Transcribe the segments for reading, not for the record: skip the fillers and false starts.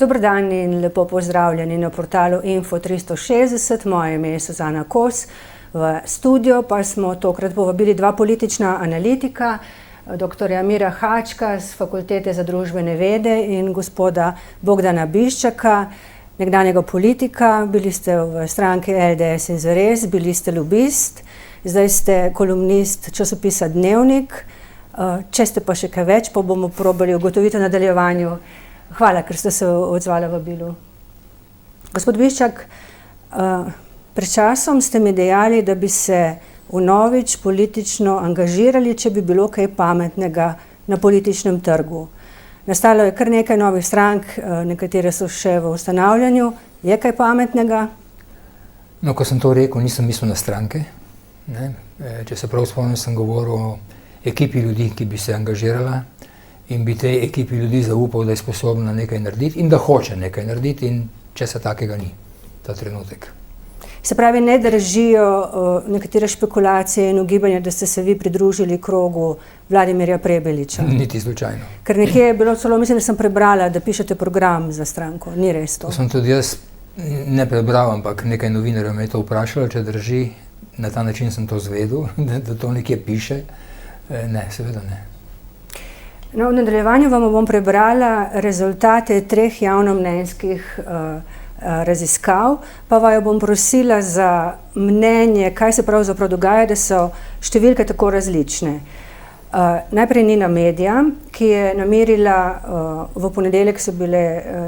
Dober dan in lepo pozdravljeni na portalu Info 360. Moje ime je Suzana Kos. V studio pa smo tokrat povabili dva politična analitika, dr. Mira Hačka z Fakultete za družbene vede in gospoda Bogdana Biščaka, nekdanjega politika. Bili ste v stranki LDS in Zares, bili ste lobist, zdaj ste kolumnist časopisa Dnevnik. Če ste pa še kaj več, pa bomo probali ugotoviti v nadaljevanju. Hvala, ker ste se odzvali vabilu. Gospod Biščak, pred časom ste mi dejali, da bi se vnovič politično angažirali, če bi bilo kaj pametnega na političnem trgu. Nastalo je kar nekaj novih strank, nekatere so še v ustanavljanju. Je kaj pametnega? No, ko sem to rekel, nisem mislil na stranke. Če se prav spomnim, sem govoril o ekipi ljudi, ki bi se angažirala in bi tej ekipi ljudi zaupal, da je sposobna nekaj narediti in da hoče nekaj narediti, in česa takega ni ta trenutek. Se pravi, ne držijo nekatere špekulacije in ugibanja, da ste se vi pridružili krogu Vladimirja Prebiliča? Niti slučajno. Ker nekje je bilo celo, mislim, da sem prebrala, da pišete program za stranko. Ni res to? To sem tudi jaz ne prebral, ampak nekaj novinarjev me je to vprašalo, če drži. Na ta način sem to zvedel, da to nekje piše. Ne, seveda ne. No, v nadaljevanju vam bom prebrala rezultate 3 javnomnenjskih raziskav, pa vaju bom prosila za mnenje, kaj se pravzaprav dogaja, da so številke tako različne. Najprej Nina Media, ki je namerila, v ponedeljek so bile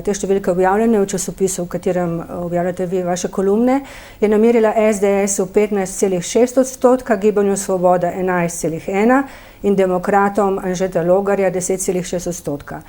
te številke objavljene v časopisu, v katerem objavljate vi vaše kolumne, je namerila SDS-u 15,6%, Gibanju Svoboda 11,1% in demokratom Anžeta Logarja 10,6%.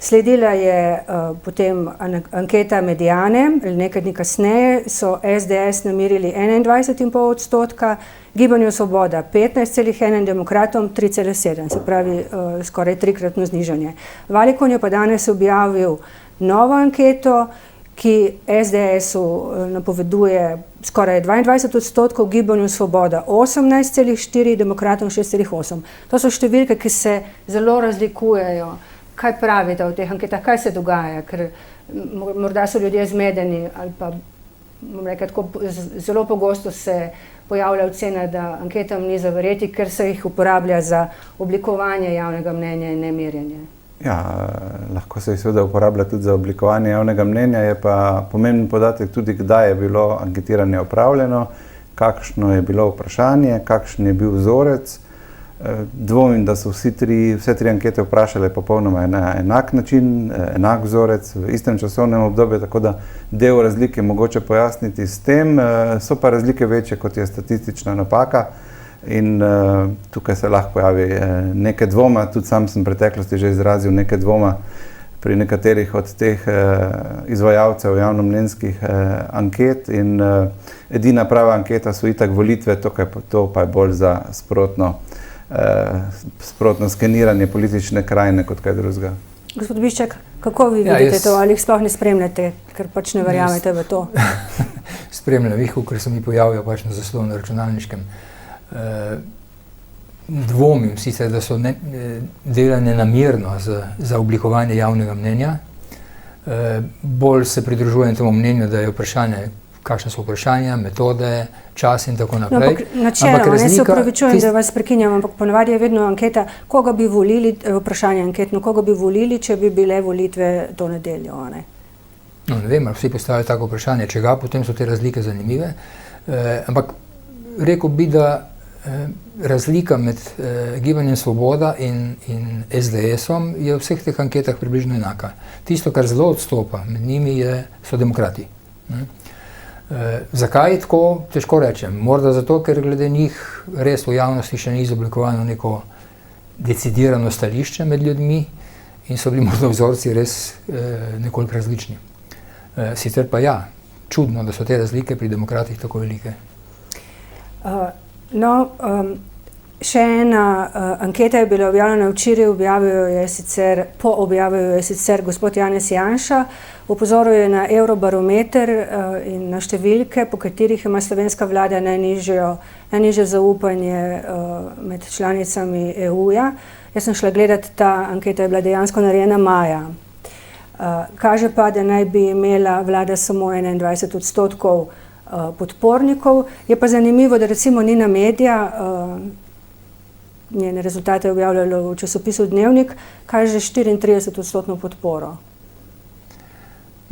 Sledila je potem anketa Mediane, nekaj dni kasneje so SDS namerili 21,5%, Gibanju Svoboda 15,1% in demokratom 3,7%, se pravi skoraj 3-kratno znižanje. Valicon je pa danes objavil novo anketo, ki SDS-u napoveduje skoraj 22%, Gibanju Svoboda 18,4%, demokratom 6,8%. To so številke, ki se zelo razlikujejo. Kaj pravite o teh anketah, kaj se dogaja, ker morda so ljudje zmedeni ali pa zelo pogosto se pojavlja ocena, da anketam ni zaverjeti, ker se jih uporablja za oblikovanje javnega mnenja in ne merjenje. Ja, lahko se jih seveda uporablja tudi za oblikovanje javnega mnenja, je pa pomemben podatek tudi, kdaj je bilo anketiranje opravljeno, kakšno je bilo vprašanje, kakšen je bil vzorec. Dvomim, da so vse tri ankete vprašale popolnoma na enak način, enak vzorec v istem časovnem obdobju, tako da del razlike mogoče pojasniti s tem, so pa razlike večje, kot je statistična napaka, in tukaj se lahko pojavi nekaj dvoma, tudi sam sem v preteklosti že izrazil nekaj dvoma pri nekaterih od teh izvajalcev javnomnenjskih anket, in edina prava anketa so itak volitve, to pa je bolj za sprotno skeniranje politične krajine kot kaj drugega. Gospod Biščak, kako vi vidite to, ali jih sploh ne spremljate, ker pač ne verjamete v to? Spremljam jih, ker se mi pojavijo pač na zaslovu na računalniškem. Dvomim sicer, da so delane namerno za oblikovanje javnega mnenja. Bolj se pridružujem temu mnenju, da je vprašanje, kakšne so vprašanja, metode, čas in tako naprej. No, načeloma, ne se upravičujem, da vas prekinjam, ampak ponavadi je vedno anketa, koga bi volili, vprašanje anketno, koga bi volili, če bi bile volitve to nedeljo, ne? No, ne vem, vsi postavljajo tako vprašanje, čega, potem so te razlike zanimive, ampak rekel bi, da razlika med Gibanjem Svoboda in SDS-om je v vseh teh anketah približno enaka. Tisto, kar zelo odstopa med njimi, so demokrati. Zakaj je tako, težko rečem. Morda zato, ker glede njih res v javnosti še ni izoblikovano neko decidirano stališče med ljudmi in so bili morda vzorci res nekoliko različni. Sicer pa ja, čudno, da so te razlike pri demokratih tako velike. Še ena anketa je bila objavljena včeraj, objavil je sicer gospod Janez Janša, opozoril je na Eurobarometer in na številke, po katerih ima slovenska vlada najnižje zaupanje med članicami EU-ja. Jaz sem šla gledati, ta anketa je bila dejansko narejena maja. Kaže pa, da naj bi imela vlada samo 21% podpornikov. Je pa zanimivo, da recimo Nina Media, njene rezultate je objavljalo v časopisu Dnevnik, kaže 34% podporo.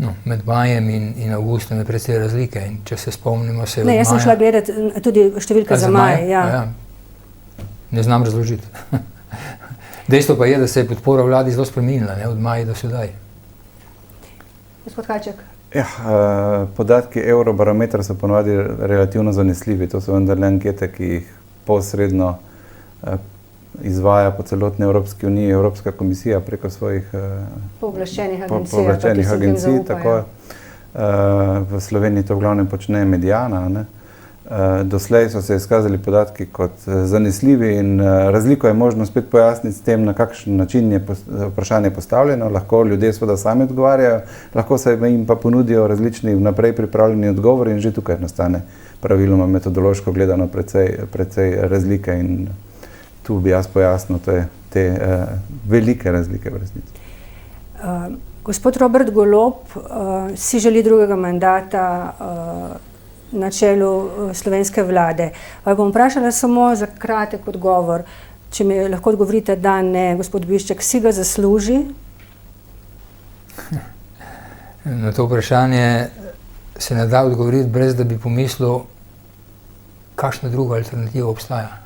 No, med majem in avgustom je precej razlike in če se spomnimo se Ne, jaz sem šla gledati tudi številke za maj. Ja. Ne znam razložiti. Dejstvo pa je, da se je podpora vladi zelo spremenila, ne, od maja do sedaj. Gospod Haček. Ja, podatki Eurobarometra so ponovadi relativno zanesljivi. To so vendarle ankete, ki jih posredno izvaja po celotni Evropski uniji Evropska komisija preko svojih pooblaščenih agencij. Tako, v Sloveniji to v glavnem počne Mediana. Ne. Doslej so se izkazali podatki kot zanesljivi in razliko je možno spet pojasniti s tem, na kakšen način je vprašanje postavljeno. Lahko ljudje seveda sami odgovarjajo, lahko se jim pa ponudijo različni vnaprej pripravljeni odgovori in že tukaj nastane praviloma metodološko gledano precej razlike in tu bi jaz pojasnil te velike razlike v resnici. Gospod Robert Golob si želi drugega mandata na čelu slovenske vlade. Bom vprašala samo za kratek odgovor, če mi lahko odgovorite da, ne, gospod Bišček, si ga zasluži? Na to vprašanje se ne da odgovoriti, brez da bi pomislil, kakšna druga alternativa obstaja.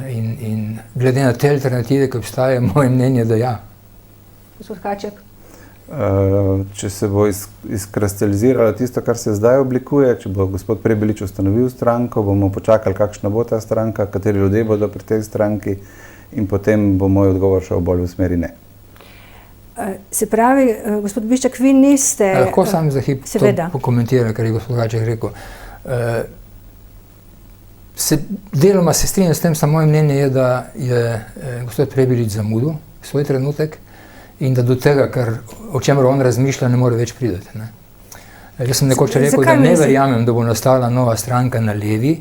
In glede na te alternative, ki obstajajo, moje mnenje, da ja. Gospod Haček? Če se bo izkristaliziralo tisto, kar se zdaj oblikuje, če bo gospod Prebilič ustanovil stranko, bomo počakali, kakšna bo ta stranka, kateri ljudje bodo pri tej stranki in potem bo moj odgovor šel bolj v smeri ne. Se pravi, gospod Bišček, vi niste... Lahko sam za hip to pokomentira, kar je gospod Haček rekel. Deloma se strinjam s tem, samo moje mnenje je, da je gospod Prebilič zamudil svoj trenutek in da do tega, o čemer on razmišlja, ne more več priti. Jaz sem nekoč rekel, da ne verjamem, da bo nastala nova stranka na levi,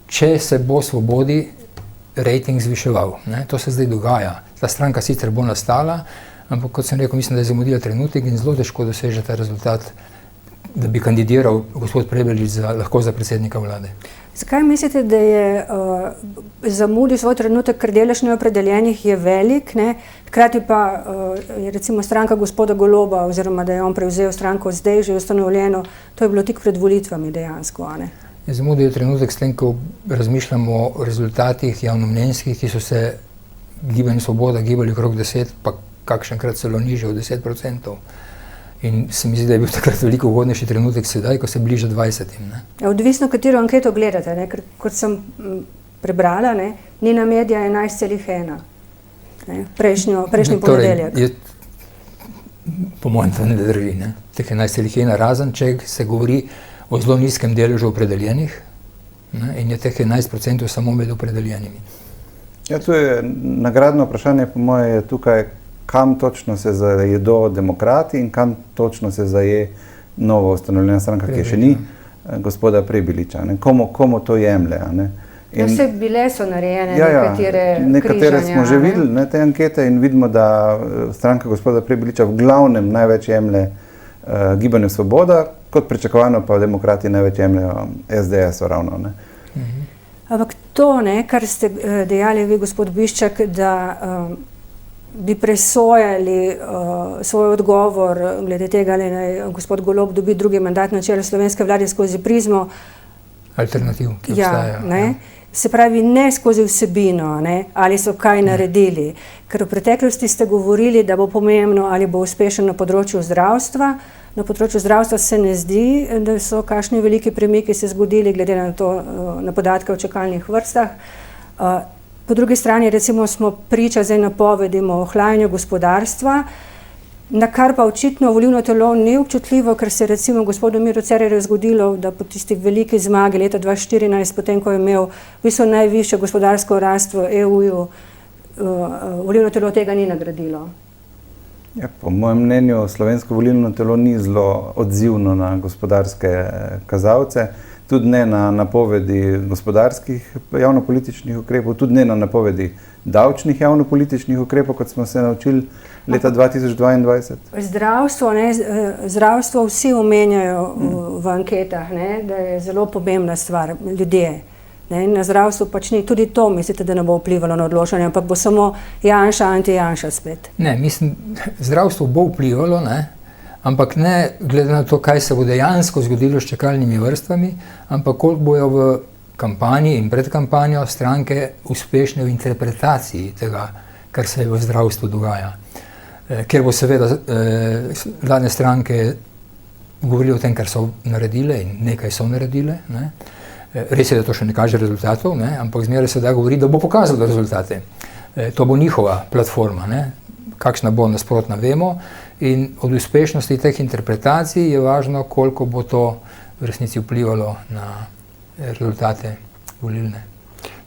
če se bo Svobodi rejting zviševal. To se zdaj dogaja. Ta stranka sicer bo nastala, ampak kot sem rekel, mislim, da je zamudila trenutek in zelo težko doseže ta rezultat, da bi kandidiral gospod Prebilič lahko za predsednika vlade. Zakaj mislite, da je zamudil svoj trenutek, ker delež neopredeljenih je velik, ne? Hkrati pa je recimo stranka gospoda Goloba, oziroma da je on prevzel stranko zdaj že ustanovljeno, to je bilo tik pred volitvami dejansko, a ne? Zamudil je trenutek s tem, ko razmišljamo o rezultatih javnomnenjskih, ki so se Gibanju Svoboda gibali okrog 10, pa kakšenkrat celo nižje od 10%. In se mi zdi, da je bil takrat veliko ugodnejši trenutek sedaj, ko se bliža 20. Odvisno, katero anketo gledate, ne? Ker kot sem prebrala, ne? Nina Media je 11,1. Prejšnji ponedeljek. Po mojem to ne drži. Teh 11,1 razen, če se govori o zelo nizkem deležu opredeljenih, in je teh 11% samo med opredeljenimi. Ja, to je nagradno vprašanje, po moje je tukaj, kam točno se zajedo demokrati in kam točno se zaje novo ustanovljena stranka, ki še ni gospoda Prebiliča. Komu to jemlje? Ja, vse bile so narejene nekatere smo že videli te ankete in vidimo, da stranka gospoda Prebiliča v glavnem največ jemlje Gibanju Svoboda, kot pričakovano pa demokrati največ jemljejo SDS-u ravno. Ampak to, kar ste dejali vi, gospod Bišček, da bi presojali svoj odgovor glede tega, ali naj gospod Golob dobi drugi mandat na čelu slovenske vlade skozi prizmo alternativ, ki obstajajo. Se pravi, ne skozi vsebino, ali so kaj naredili. Ker v preteklosti ste govorili, da bo pomembno, ali bo uspešen na področju zdravstva. Na področju zdravstva se ne zdi, da so kakšni veliki premiki se zgodili, glede na podatke o čakalnih vrstah. Po drugi strani, recimo, smo priča zdaj napovedim o ohlajanju gospodarstva, na kar pa očitno volilno telo ni občutljivo, ker se recimo gospodu Miru Cerarju zgodilo, da po tisti veliki zmagi leta 2014, potem ko je imel v bistvu najvišjo gospodarsko rast v EU-ju, volilno telo tega ni nagradilo. Ja, po mojem mnenju slovensko volilno telo ni zelo odzivno na gospodarske kazalce, tudi ne na napovedi gospodarskih javnopolitičnih ukrepov, tudi ne na napovedi davčnih javnopolitičnih ukrepov, kot smo se naučili leta 2022? Zdravstvo vsi omenjajo v anketah, ne, da je zelo pomembna stvar, ljudje. Ne, na zdravstvu pač ni, tudi to mislite, da ne bo vplivalo na odločanje, ampak bo samo Janša, anti-Janša spet. Ne, mislim, zdravstvo bo vplivalo, ne, ampak ne glede na to, kaj se bo dejansko zgodilo s čakalnimi vrstami, ampak koliko bojo v kampanji in pred kampanjo stranke uspešne v interpretaciji tega, kar se v zdravstvu dogaja. Ker bo seveda vladne stranke govorili o tem, kar so naredile in nekaj so naredile, ne. Res je, da to še ne kaže rezultatov, ne, ampak zmeraj se da govori, da bo pokazalo rezultate. To bo njihova platforma, ne. Kakšna bo nasprotna, vemo, in od uspešnosti teh interpretacij je važno, koliko bo to v resnici vplivalo na rezultate volilne.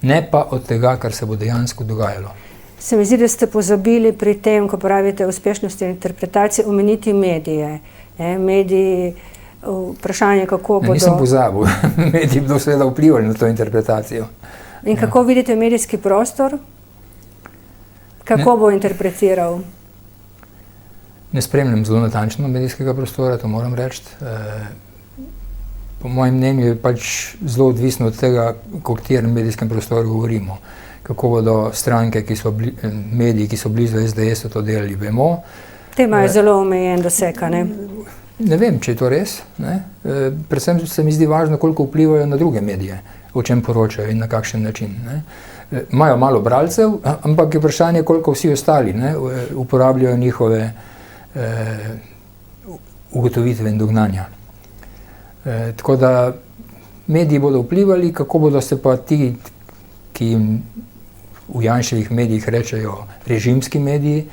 Ne pa od tega, kar se bo dejansko dogajalo. Se mi zdi, da ste pozabili pri tem, ko pravite uspešnosti interpretacije, omeniti medije. Mediji, vprašanje, kako bodo... Nisem pozabil, mediji bodo seveda vplivali na to interpretacijo. In kako vidite medijski prostor? Kako bo interpretiral? Ne spremljam zelo natančno medijskega prostora, to moram reči. Po mojem mnenju je pač zelo odvisno od tega, o katerem medijskem prostoru govorimo. Kako bodo stranke, mediji, ki so blizu SDS-u to delali, vemo. Te imajo zelo omejen doseg, ne? Ne vem, če je to res. Ne? Predvsem se mi zdi važno, koliko vplivajo na druge medije, o čem poročajo in na kakšen način. Ne? Imajo malo bralcev, ampak je vprašanje, koliko vsi ostali, ne, uporabljajo njihove ugotovitve in dognanja. Tako da mediji bodo vplivali, kako bodo se pa ti, ki jim v Janševih medijih rečejo režimski mediji,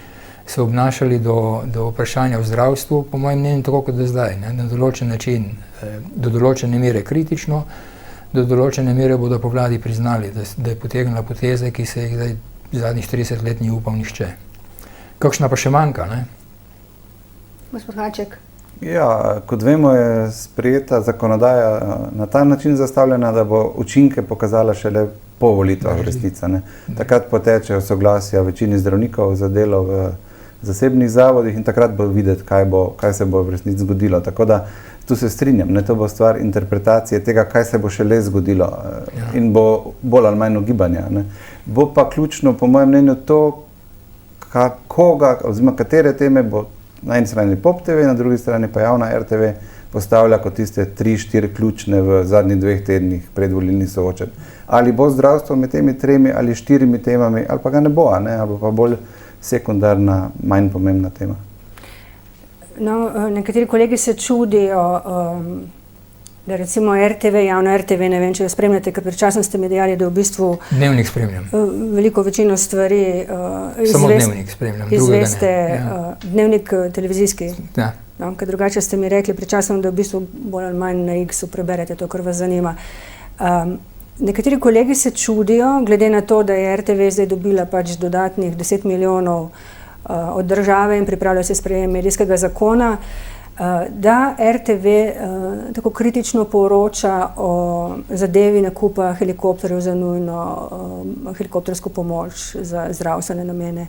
se obnašali do vprašanja v zdravstvu, po mojem mnenju tako kot do zdaj, ne, na določen način, do določene mere kritično, do določene mere bodo po vladi priznali, da je potegnila poteze, ki se jih zdaj zadnjih 30 let ni upal nihče. Kakšna pa še manjka, ne? Gospod Haček. Ja, kot vemo, je sprejeta zakonodaja na ta način zastavljena, da bo učinke pokazala šele po volitvah v resnici, ne. Takrat potečejo soglasja večini zdravnikov za delo v zasebnih zavodih in takrat bo videti, kaj se bo v resnici zgodilo. Tako da tu se strinjam, ne, to bo stvar interpretacije tega, kaj se bo šele zgodilo in bo bolj ali manj ugibanja, ne. Bo pa ključno, po mojem mnenju, to, oziroma katere teme bo na eni strani POP TV, na drugi strani pa javna RTV postavlja kot tiste 3-4 ključne v zadnjih 2 tednih predvolilnih soočenj. Ali bo zdravstvo med temi 3 ali 4 temami, ali pa ga ne bo, ne, ali pa bolj sekundarna, manj pomembna tema. No, nekateri kolegi se čudijo, da recimo RTV, javna RTV, ne vem, če jo spremljate, ker pred časom ste mi dejali, da v bistvu Dnevnik spremljam. Veliko večino stvari Samo Dnevnik spremljam, drugega ne. Ja. Dnevnik televizijski. Ja. No, ker drugače ste mi rekli pred časom, da v bistvu bolj ali manj na X-u preberete to, kar vas zanima. Nekateri kolegi se čudijo, glede na to, da je RTV zdaj dobila pač dodatnih 10 milijonov od države in pripravlja se sprejem medijskega zakona, da RTV tako kritično poroča o zadevi nakupa helikopterjev za nujno helikoptersko pomoč za zdravstvene namene.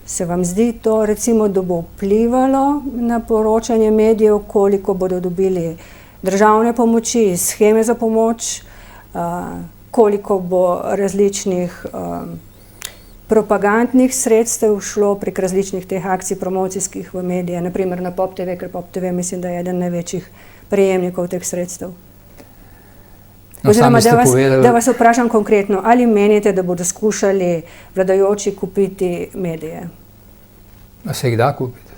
Se vam zdi to, recimo, da bo vplivalo na poročanje medijev, koliko bodo dobili državne pomoči, sheme za pomoč, koliko bo različnih propagandnih sredstev šlo prek različnih teh akcij promocijskih v medije, naprimer na POP TV, ker POP TV mislim, da je eden največjih prejemnikov teh sredstev. Oziroma, da vas vprašam konkretno, ali menite, da bodo skušali vladajoči kupiti medije? A se jih da kupiti?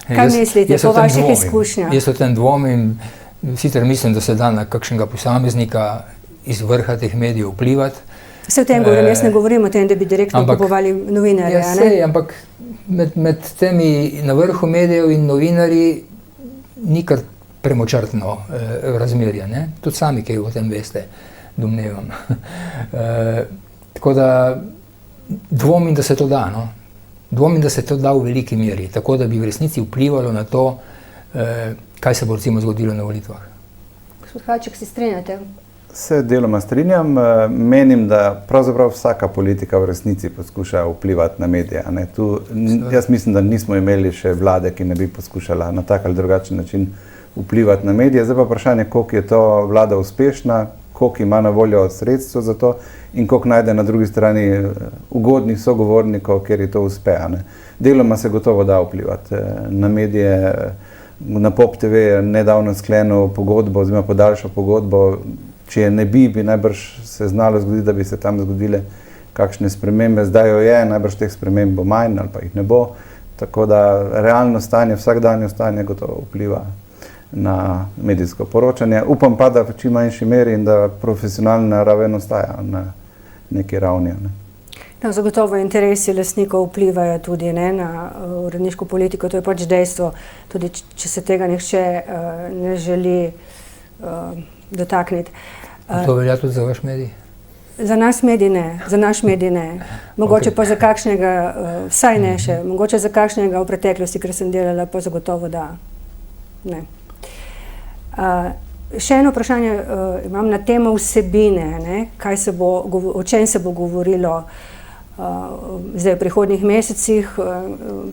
Kaj mislite, po vaših izkušnjah? Jaz o tem dvomim, sicer mislim, da se da na kakšnega posameznika iz vrha teh medijev vplivati. Se o tem govorim, jaz ne govorim o tem, da bi direktno kupovali novinarje, ne? Ja, ampak med temi na vrhu medijev in novinarji ni kar premočrtno razmerje, ne? Tudi sami, ki o tem veste, domnevam. Tako da dvomim, da se to da, no? Dvomim, da se to da v veliki meri, tako da bi v resnici vplivalo na to, kaj se bo recimo zgodilo na volitvah. Gospod Haček, se strinjate? Se deloma strinjam. Menim, da pravzaprav vsaka politika v resnici poskuša vplivati na medije. Jaz mislim, da nismo imeli še vlade, ki ne bi poskušala na tak ali drugačen način vplivati na medije. Zdaj pa vprašanje, koliko je to vlada uspešna, koliko ima na voljo sredstvo za to in koliko najde na drugi strani ugodnih sogovornikov, kjer je to uspe. Deloma se gotovo da vplivati na medije. Na Pop TV je nedavno sklenil pogodbo, oziroma podaljšal pogodbo. Če je ne bi najbrž se znalo zgoditi, da bi se tam zgodile kakšne spremembe. Zdaj jo je, najbrž teh sprememb bo manj ali pa jih ne bo. Tako da realno stanje, vsakdanje stanje gotovo vpliva na medijsko poročanje. Upam pa, da v čim manjši meri in da profesionalna raven ostaja na neki ravni. No, zagotovo interesi lastnikov vplivajo tudi na uredniško politiko, to je pač dejstvo, tudi če se tega nihče ne želi dotakniti. To velja tudi za vaš medij? Za nas medij ne, za naš medij ne. Mogoče pa za kakšnega, vsaj ne še, mogoče za kakšnega v preteklosti, ker sem delala, pa zagotovo da. Ne. Še eno vprašanje imam na temo vsebine, o čem se bo govorilo zdaj v prihodnjih mesecih.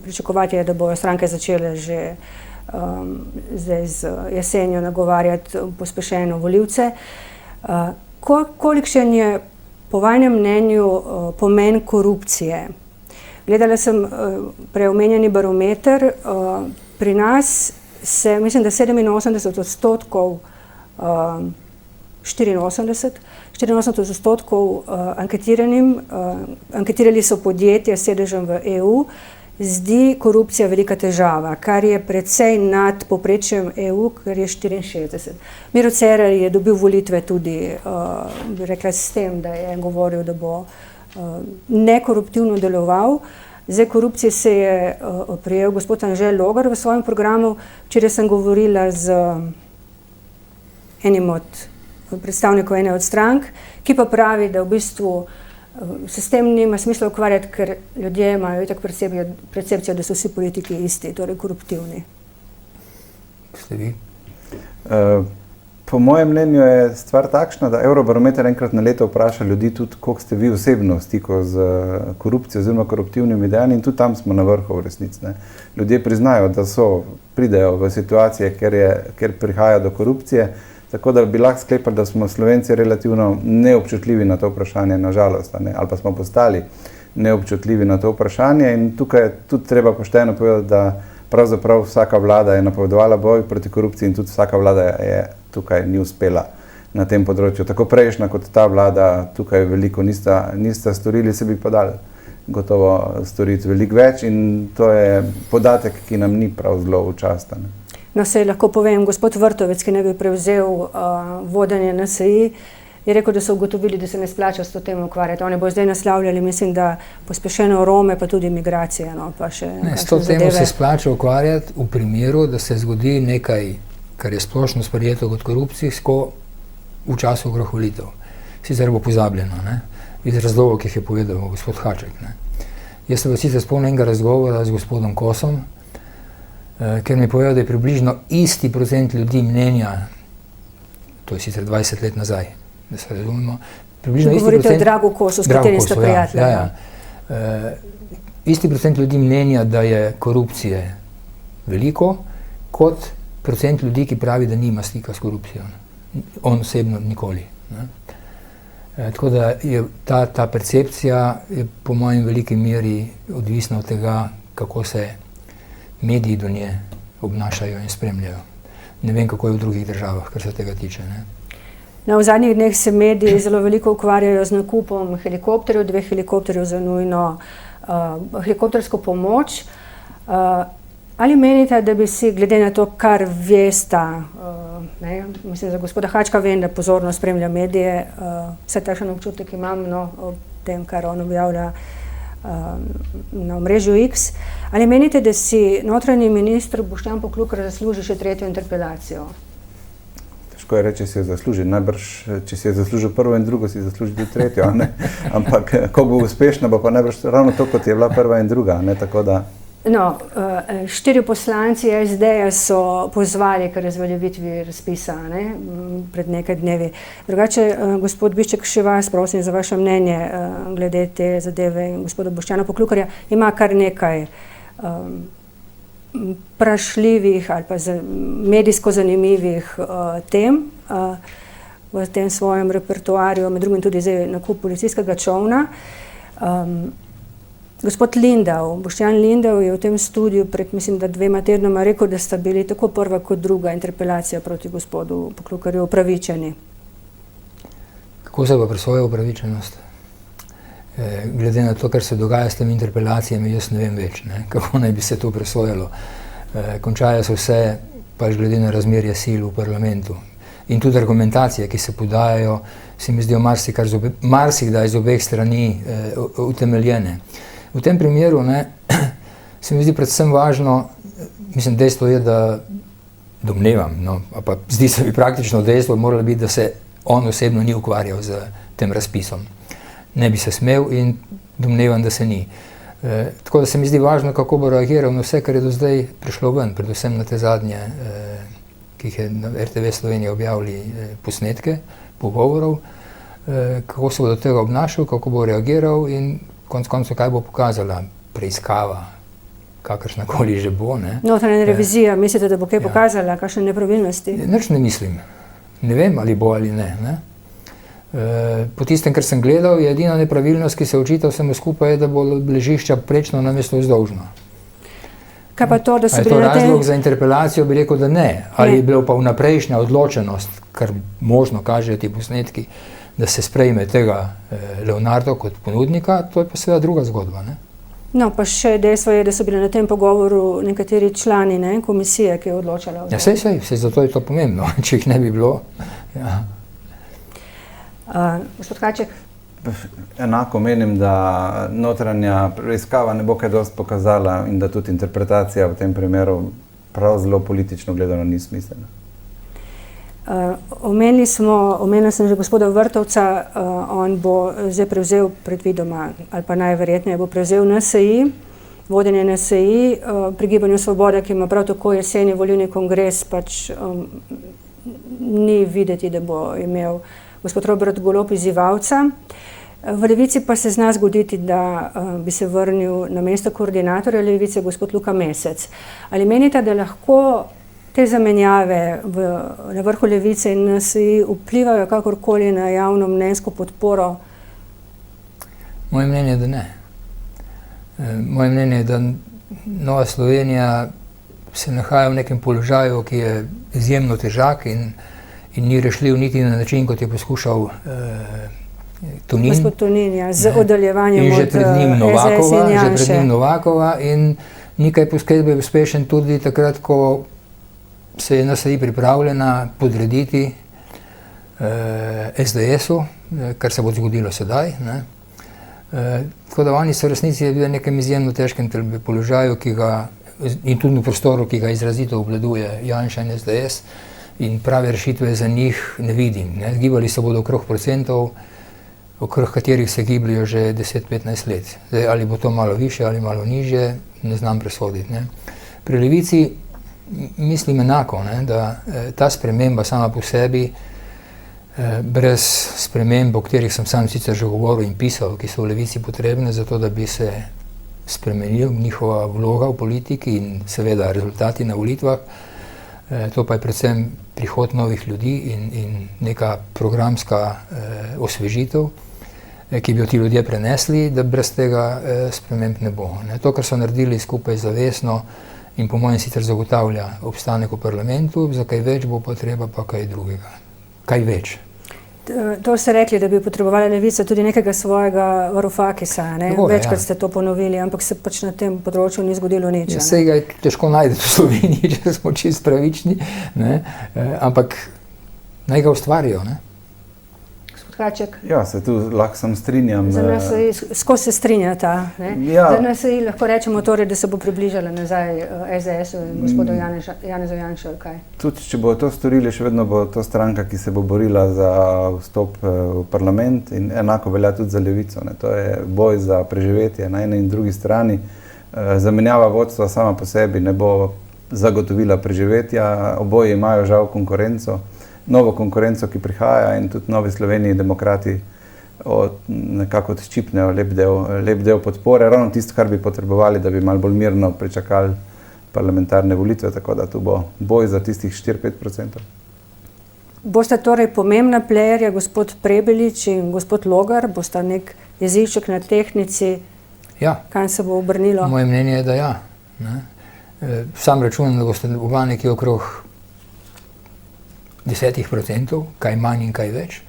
Pričakovati je, da bojo stranke začele že zdaj z jesenjo nagovarjati pospešeno volivce. Kolikšen je po vašem mnenju pomen korupcije? Gledala sem preomenjeni barometer. Pri nas se, mislim, da 87% 84% anketirali so podjetja s sedežem v EU, zdi korupcija velika težava, kar je precej nad povprečjem EU, kar je 64. Miro Cerar je dobil volitve tudi, bi rekla, s tem, da je govoril, da bo nekoruptivno deloval. Zdaj korupcije se je prijel gospod Anže Logar v svojem programu. Včeraj sem govorila z enim od predstavnikov ene od strank, ki pa pravi, da v bistvu se s tem nima smisla ukvarjati, ker ljudje imajo itak percepcijo, da so vsi politiki isti, torej koruptivni. Ste vi? Po mojem mnenju je stvar takšna, da Eurobarometer enkrat na leto vpraša ljudi tudi, koliko ste vi osebno v stiku z korupcijo oziroma koruptivnimi dejanji, in tudi tam smo na vrhu v resnici. Ljudje priznajo, da pridejo v situacije, kjer prihaja do korupcije, tako da bi lahko sklepali, da smo Slovenci relativno neobčutljivi na to vprašanje, nažalost, ali pa smo postali neobčutljivi na to vprašanje, in tukaj je tudi treba pošteno povedati, da pravzaprav vsaka vlada je napovedovala boj proti korupciji in tudi vsaka vlada je tukaj ni uspela na tem področju. Tako prejšnja kot ta vlada tukaj veliko nista storili, se bi pa dali gotovo storiti veliko več, in to je podatek, ki nam ni prav zelo v čast. No, saj lahko povem, gospod Vrtovec, ki ne bi prevzel vodenje NSi, je rekel, da so ugotovili, da se ne splača s to temo ukvarjati. Oni bo zdaj naslavljali, mislim, da pospešeno Rome, pa tudi migracije. Pa še s to temo se splača ukvarjati v primeru, da se zgodi nekaj, kar je splošno sprejeto kot korupcijsko v času okrog volitev. Sicer bo pozabljeno, iz razlogov, ki jih je povedal gospod Haček. Jaz se sicer spomnim enega razgovora z gospodom Kosom, ker mi je povedal, da je približno isti procent ljudi mnenja, to je sicer 20 let nazaj, da se razumemo, približno isti procent... Govorite o Dragu Kosu, s katerim ste prijatelji. Isti procent ljudi mnenja, da je korupcije veliko, kot procent ljudi, ki pravi, da nima stika s korupcijo. On osebno nikoli. Tako da je ta percepcija je po mojem veliki meri odvisna od tega, kako se mediji do nje obnašajo in spremljajo. Ne vem, kako je v drugih državah, kar se tega tiče. V zadnjih dneh se mediji zelo veliko ukvarjajo z nakupom helikopterjev, 2 helikopterjev za nujno helikoptersko pomoč. Ali menite, da bi si, glede na to, kar vesta, mislim, za gospoda Hačka vem, da pozorno spremlja medije, vse takšen občutek imam o tem, kar on objavlja na omrežju X. Ali menite, da si notranji minister Boštjan Poklukar zasluži še 3. interpelacijo? Težko je reči, če si jo zasluži. Najbrž, če si jo zaslužil 1. in 2., si zasluži tudi 3. Ampak, ko bo uspešna, bo pa najbrž ravno to, kot je bila 1. in 2. Tako da... No, 4 poslanci SD-ja so pozvali k razveljavitvi razpisa, ne, pred nekaj dnevi. Drugače, gospod Bišček, še vas prosim za vaše mnenje glede te zadeve in gospoda Boštjana Poklukarja. Ima kar nekaj vprašljivih ali pa medijsko zanimivih tem v tem svojem repertoarju, med drugim tudi zdaj nakup policijskega čolna. Gospod Lindav, Boštjan Lindav je v tem studiu pred, mislim, da 2 tednoma rekel, da sta bili tako prva kot druga interpelacija proti gospodu Poklukarju upravičeni. Kako se pa presoja upravičenost? Glede na to, kar se dogaja s temi interpelacijami, jaz ne vem več, ne? Kako naj bi se to presojalo. Končajo se vse pač glede na razmerje sil v parlamentu. In tudi argumentacije, ki se podajajo, se mi zdijo marsikdaj z obeh strani utemeljene. V tem primeru, ne, se mi zdi predvsem važno, mislim, dejstvo je, da domnevam, no, pa zdi se mi praktično dejstvo, moralo biti, da se on osebno ni ukvarjal z tem razpisom. Ne bi se smel in domnevam, da se ni. Tako da se mi zdi važno, kako bo reagiral na vse, kar je do zdaj prišlo ven, predvsem na te zadnje, ki jih je na RTV Slovenija objavili posnetke, pogovorov, kako se bo do tega obnašal, kako bo reagiral in konec koncev, kaj bo pokazala preiskava, kakršnakoli že bo. Notranja revizija, mislite, da bo kaj pokazala, kakšne nepravilnosti? Nič ne mislim. Ne vem, ali bo ali ne. Po tistem, kar sem gledal, je edina nepravilnost, ki se očita vsemu skupaj, da bo ležišča prečno namesto vzdolžno. Kaj pa to, da so bili na tem... A je to razlog za interpelacijo, bi rekel, da ne. Ali je bilo pa vnaprejšnja odločenost, kar možno kažejo ti posnetki, da se sprejme tega Leonardo kot ponudnika, to je pa seveda druga zgodba, ne? No, pa še dejstvo je, da so bili na tem pogovoru nekateri člani, ne, komisije, ki je odločala. Ja, sej, zato je to pomembno, če jih ne bi bilo. Ja. Gospod Kaček? Enako menim, da notranja preiskava ne bo kaj dosti pokazala in da tudi interpretacija v tem primeru prav zelo politično gledano ni smiselna. Omenil sem že gospoda Vrtovca, on bo zdaj prevzel predvidoma, ali pa najverjetneje bo prevzel NSI, vodenje NSI, pri Gibanju Svoboda, ki ima prav tako jeseni volilni kongres, pač ni videti, da bo imel gospod Robert Golob izzivalca. V Levici pa se zna zgoditi, da bi se vrnil na mesto koordinatorja Levice gospod Luka Mesec. Ali menite, da lahko te zamenjave na vrhu Levice in NSI vplivajo kakorkoli na javno mnenjsko podporo? Moje mnenje je, da ne. Moje mnenje je, da Nova Slovenija se nahaja v nekem položaju, ki je izjemno težak in ni rešljiv niti na način, kot je poskušal Tonin. Gospod Tonin, ja, z oddaljevanjem od SDS in Janše. Že pred njim Novakova in nekaj posebej uspešen tudi takrat, ko se je NSI pripravljena podrediti SDS-u, kar se bo zgodilo sedaj. Tako da oni so v resnici bili v nekem izjemno težkem položaju in tudi v prostoru, ki ga izrazito obvladuje Janša in SDS, in prave rešitve za njih ne vidim. Gibali se bodo okrog procentov, okrog katerih se gibljajo že 10-15 let. Zdaj, ali bo to malo više ali malo nižje, ne znam presoditi. Pri Levici mislim enako, da ta sprememba sama po sebi, brez sprememb, o katerih sem sam sicer že govoril in pisal, ki so v Levici potrebne za to, da bi se spremenil njihova vloga v politiki in seveda rezultati na volitvah, to pa je predvsem prihod novih ljudi in neka programska osvežitev, ki bi jo ti ljudje prenesli, da brez tega sprememb ne bo. To, kar so naredili skupaj zavestno in po mojem sicer zagotavlja obstanek v parlamentu, za kaj več bo potreba pa kaj drugega. Kaj več. To ste rekli, da bi potrebovala Levica tudi nekega svojega Varufakisa, ne? Večkrat ste to ponovili, ampak se pač na tem področju ni zgodilo nič. Saj ga je težko najti v Sloveniji, če smo čisto pravični, ampak naj ga ustvarijo. Kaček. Ja, se tu lahko sam strinjam. Za NSI, skozi se strinjata. Ja. Za NSI lahko rečemo torej, da se bo približala nazaj SDS-u in gospodu Janezu Janšu, ali kaj? Tudi, če bo to storili, še vedno bo to stranka, ki se bo borila za vstop v parlament in enako velja tudi za Levico. To je boj za preživetje na eni in drugi strani. Zamenjava vodstva sama po sebi ne bo zagotovila preživetja, oboji imajo žal konkurenco, novo konkurenco, ki prihaja, in tudi Novi Sloveniji demokrati nekako odščipnejo lep del podpore, ravno tisto, kar bi potrebovali, da bi malo bolj mirno pričakali parlamentarne volitve, tako da tu bo boj za tistih 4-5%. Bosta torej pomembna playerja, gospod Prebelič in gospod Logar, bosta nek jeziček na tehtnici, Ja. kam se bo obrnilo? Moje mnenje je, da ja. Ne? Sam računam, da boste oba nekje okrog 10%, kaj manj in kaj več,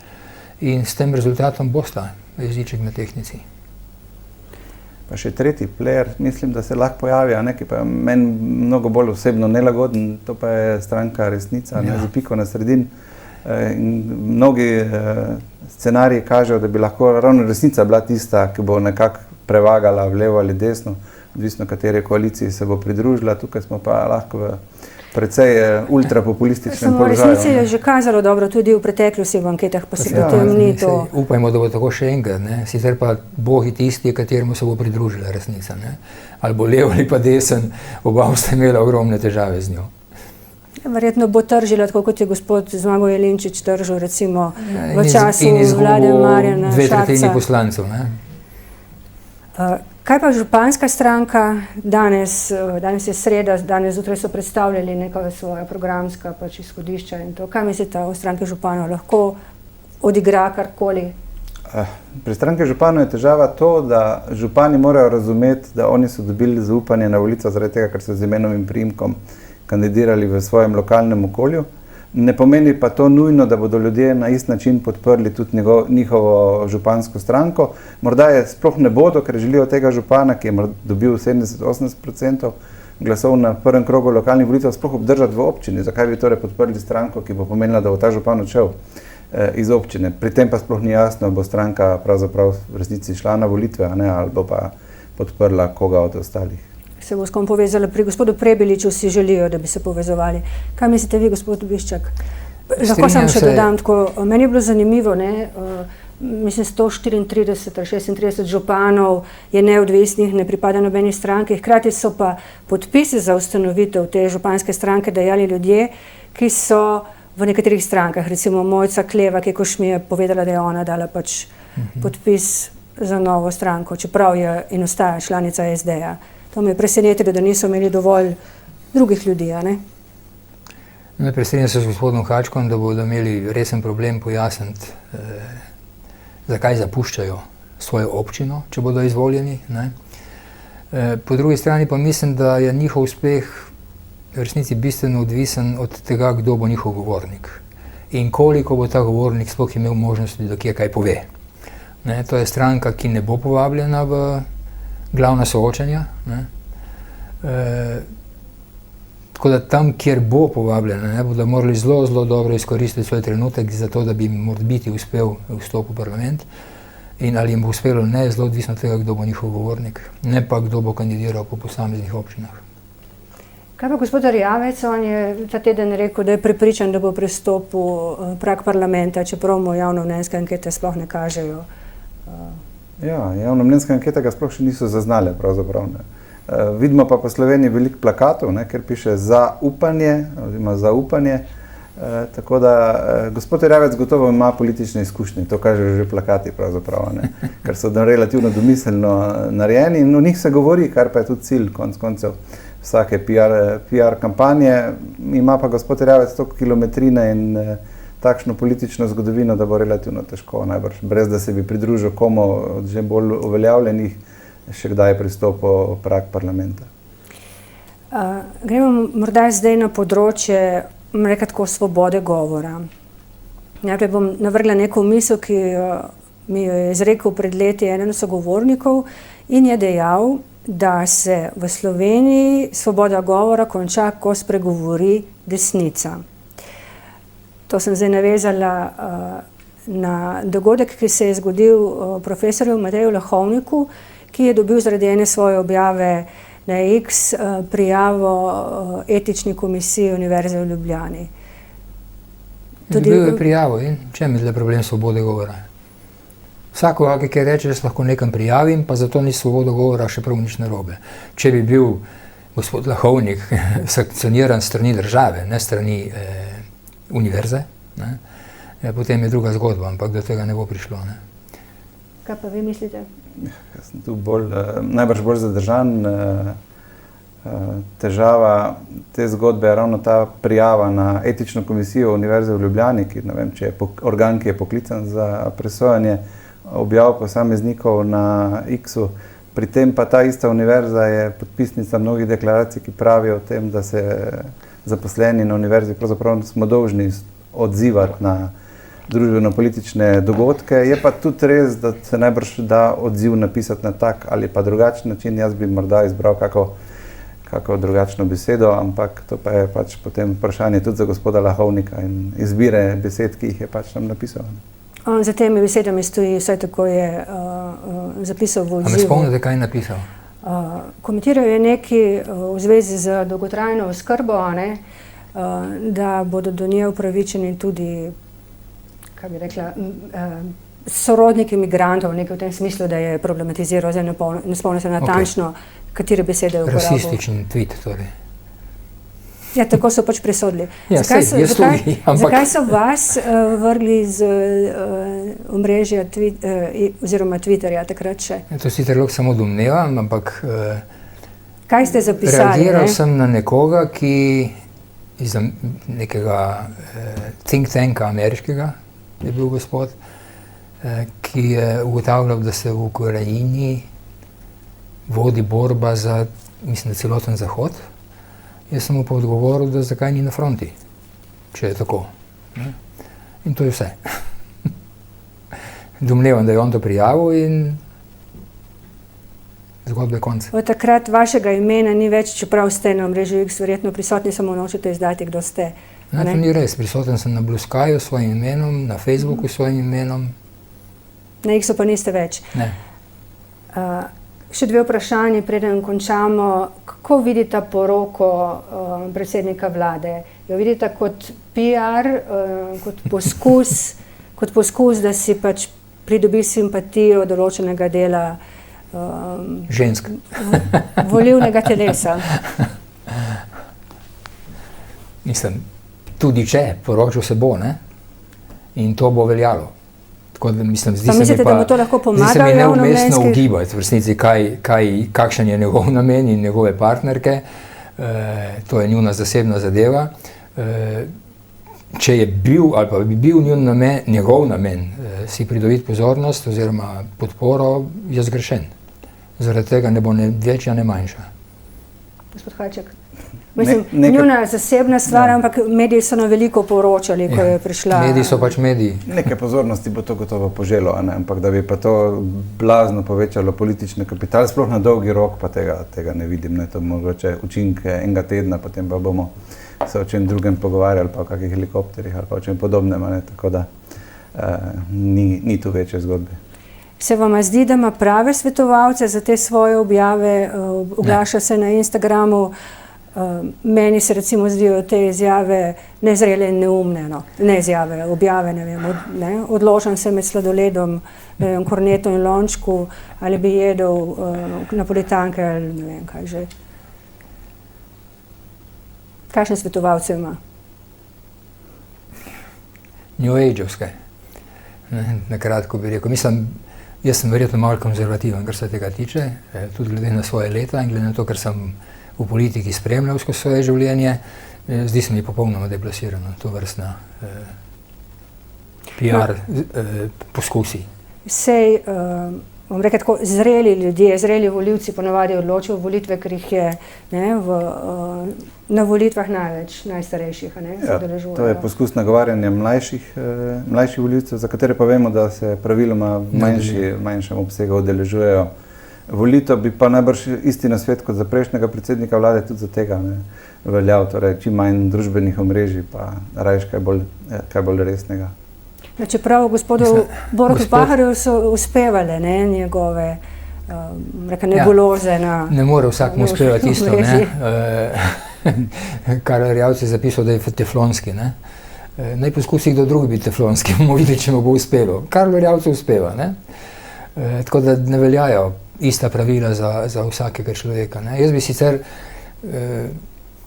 in s tem rezultatom bosta jeziček na tehtnici. Pa še tretji player, mislim, da se lahko pojavi, ki pa je meni mnogo bolj osebno nelagoden, to pa je stranka Resnica, z piko na sredini. Mnogi scenariji kažejo, da bi lahko ravno Resnica bila tista, ki bo nekako prevagala v levo ali desno, odvisno katere koaliciji se bo pridružila. Tukaj smo pa lahko v precej ultrapopulističnem položaju. Resnici je že kazalo dobro tudi v preteklosti v anketah, pa se potem ni to. Upajmo, da bo tako še enkrat, sicer pa Bog je tisti, kateremu se bo pridružila Resnica, ali bo levo ali pa desen, oba sta imela ogromne težave z njo. Verjetno bo tržila, tako kot je gospod Zmago Jelinčič tržil recimo v času vlade Marjana Šarca. 2/3 poslancev. Kaj pa županska stranka? Danes je sreda, danes zjutraj so predstavljali neka svoja programska izhodišča in to. Kaj mislite o stranki županov? Lahko odigra karkoli? Pri stranki županov je težava to, da župani morajo razumeti, da oni so dobili zaupanje na volitvah zaradi tega, ker so z imenom in priimkom kandidirali v svojem lokalnem okolju. Ne pomeni pa to nujno, da bodo ljudje na isti način podprli tudi njihovo župansko stranko. Morda je sploh ne bodo, ker želijo tega župana, ki je dobil 70-80% glasov na prvem krogu lokalnih volitev, sploh obdržati v občini. Zakaj bi torej podprli stranko, ki bo pomenila, da bo ta župan odšel iz občine? Pri tem pa sploh ni jasno, bo stranka pravzaprav v resnici šla na volitve, ali bo pa podprla koga od ostalih. Se bo s kom povezala? Pri gospodu Prebeliču si želijo, da bi se povezovali. Kaj mislite vi, gospod Biščak? Lahko sam še dodam tako. Meni je bilo zanimivo, mislim 134 ali 36 županov je neodvisnih, ne pripada nobeni stranki. Hkrati so pa podpise za ustanovitev te županske stranke dajali ljudje, ki so v nekaterih strankah. Recimo Mojca Kleva, ki mi je povedala, da je ona dala podpis za novo stranko, čeprav je in ostaja članica SD-ja. To me je presenetilo, da niso imeli dovolj drugih ljudi, Me preseneča se z gospodom Hačkom, da bodo imeli resen problem pojasniti, zakaj zapuščajo svojo občino, če bodo izvoljeni. Po drugi strani pa mislim, da je njihov uspeh v resnici bistveno odvisen od tega, kdo bo njihov govornik in koliko bo ta govornik sploh imel možnosti, da kje kaj pove. To je stranka, ki ne bo povabljena v glavna soočanja. Tako da tam, kjer bo povabljena, bodo morali zelo dobro izkoristiti svoj trenutek za to, da bi jim morebiti uspel vstop v parlament, in ali jim bo uspelo, zelo odvisno od tega, kdo bo njihov govornik, ne pa kdo bo kandidiral po posameznih občinah. Kaj pa gospod Erjavec, on je ta teden rekel, da je prepričan, da bo prestopil prag parlamenta, čeprav mu javnomnenjske ankete sploh ne kažejo. Ja, javnomnenjske ankete ga sploh še niso zaznale pravzaprav. Vidimo pa po Sloveniji veliko plakatov, ker piše zaupanje, oziroma zaupanje. Tako da gospod Erjavec gotovo ima politične izkušnje, to kažejo že plakati pravzaprav, ker so relativno domiselno narejeni in o njih se govori, kar pa je tudi cilj konec koncev vsake PR kampanje. Ima pa gospod Erjavec toliko kilometrine in takšno politično zgodovino, da bo relativno težko, najbrž, brez da se bi pridružil komu od že bolj uveljavljenih, še kdaj pristopil prag parlamenta. Gremo morda zdaj na področje, tako, svobode govora. Najprej bom navrgla neko misel, ki mi jo je izrekel pred leti eden od sogovornikov in je dejal, da se v Sloveniji svoboda govora konča, ko spregovori desnica. To sem zdaj navezala na dogodek, ki se je zgodil profesorju Mateju Lahovniku, ki je dobil zaradi ene svoje objave na X prijavo etični komisiji Univerze v Ljubljani. Dobil je prijavo in čem je problem svobode govora? Vsakoga, ki reče, da se lahko nekam prijavim, pa zato ni svoboda govora še prav nič narobe. Če bi bil gospod Lahovnik sankcioniran strani države, ne strani univerze, ne, potem je druga zgodba, ampak do tega ne bo prišlo. Ne. Kaj pa vi mislite? Jaz sem tu najbrž bolj zadržan. Težava te zgodbe je ravno ta prijava na etično komisijo Univerze v Ljubljani, ki ne vem, če je organ, ki je poklican za presojanje objav posameznikov na X-u. Pri tem pa ta ista univerza je podpisnica mnogih deklaracij, ki pravijo o tem, da se zaposleni na univerzi pravzaprav smo dolžni odzivati na družbeno-politične dogodke. Je pa tudi res, da se najbrž da odziv napisati na tak ali pa drugačen način. Jaz bi morda izbral kako drugačno besedo, ampak to pa je pač potem vprašanje tudi za gospoda Lahovnika in izbire besed, ki jih je pač nam napisal. Za temi besedami stoji, vsaj tako je zapisal v odzivu. A me spomnite, kaj je napisal? Komentiral je nekaj v zvezi z dolgotrajno oskrbo, da bodo do nje upravičeni tudi, kaj bi rekla, sorodniki migrantov, nekaj v tem smislu, da je problematiziral, zdaj ne spomnim se natančno, katere besede je uporabil. Rasističen tweet, torej. Ja, tako so pač presodili. Ja, zakaj so vas vrgli z omrežja oziroma Twitterja takrat še? To sicer lahko samo domnevam, ampak kaj ste zapisali? Reagiral sem na nekoga, ki iz nekega think tanka ameriškega je bil gospod, ki je ugotavljal, da se v Ukrajini vodi borba za, mislim, celoten Zahod. Jaz sem mu pa odgovoril, da zakaj ni na fronti, če je tako. Ne? In to je vse. Domnevam, da je on to prijavil in zgodba je konec. Od takrat vašega imena ni več, čeprav ste na omrežju X verjetno prisotni, samo nočete izdati, kdo ste. Ne, to ni res. Prisoten sem na Blue Skyju s svojim imenom, na Facebooku s svojim imenom. Na X-u pa niste več. Ne. Še dve vprašanje, preden končamo. Kako vidite poroko predsednika vlade? Jo vidite kot PR, kot poskus, da si pač pridobi simpatijo določenega dela žensk. Volilnega telesa? Mislim, tudi če, poročil se bo, ne? In to bo veljalo. Tako da, mislim, zdi se mi pa, da bo to lahko pomagalo zdi se mi neumestno ugibati v resnici, kakšen je njegov namen in njegove partnerke. To je njuna zasebna zadeva. Če je bil ali pa bi bil njegov namen si pridobiti pozornost oziroma podporo, je zgrešen. Zaradi tega ne bo ne večja, ne manjša. Gospod Hajček. Mislim, njuna zasebna stvar, ampak mediji so nam veliko poročali, ko je prišla. Mediji so pač mediji. Nekaj pozornosti bo to gotovo poželo, ampak da bi pa to blazno povečalo politični kapital, sploh na dolgi rok, pa tega ne vidim. Ne, to mogoče učinke enega tedna, potem pa bomo se o čem drugem pogovarjali, pa o kakih helikopterjih ali pa o čem podobnem, ne, tako da ni tu večje zgodbe. Se vam zdi, da ima prave svetovalce za te svoje objave, oglaša se na Instagramu? Meni se recimo zdijo te izjave nezrele in neumne, ne izjave, objave, ne vem, odločam se med sladoledom, korneto in lončku, ali bi jedel napolitanke ali ne vem kaj že. Kakšne svetovalce ima? New Age-ovske, na kratko bi rekel. Mislim, jaz sem verjetno malo konzervativen, kar se tega tiče, tudi glede na svoje leta in glede na to, ker sem v politiki spremljal skozi svoje življenje, zdi se mi popolnoma deplasirano to vrstna PR poskusi. Sej, bom rekel tako, zreli ljudje, zreli volivci ponavadi odločijo volitve, ker jih je na volitvah najstarejših, se udeležujejo. To je poskus nagovarjanja mlajših volivcev, za katere pa vemo, da se praviloma v manjšem obsegu udeležujejo. Volitev bi pa najbrž isti nasvet kot za prejšnjega predsednika vlade tudi za tega veljal, torej čim manj družbenih omrežij, pa rajš kaj bolj resnega. Čeprav gospodu Borutu Pahorju so uspevale njegove nebuloze na... Ne more vsak mu uspevati isto, Karl Erjavec je zapisal, da je teflonski, ne? Naj poskusi kdo drugi biti teflonski, bomo videli, če mu bo uspelo. Karl Erjavec uspeva, ne? Tako da ne veljajo ista pravila za vsakega človeka, ne. Jaz bi sicer,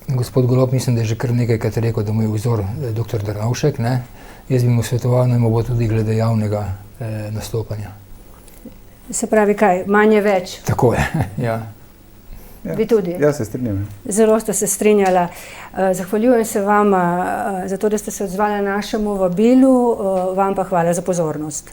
gospod Golob, mislim, da je že kar nekajkrat rekel, da mu je vzor dr. Drnovšek, ne. Jaz bi mu svetoval, naj mu bo tudi glede javnega nastopanja. Se pravi kaj, manj je več? Tako je, ja. Vi tudi? Ja, se strinjam. Zelo ste se strinjala. Zahvaljujem se vam za to, da ste se odzvali našemu vabilu, vam pa hvala za pozornost.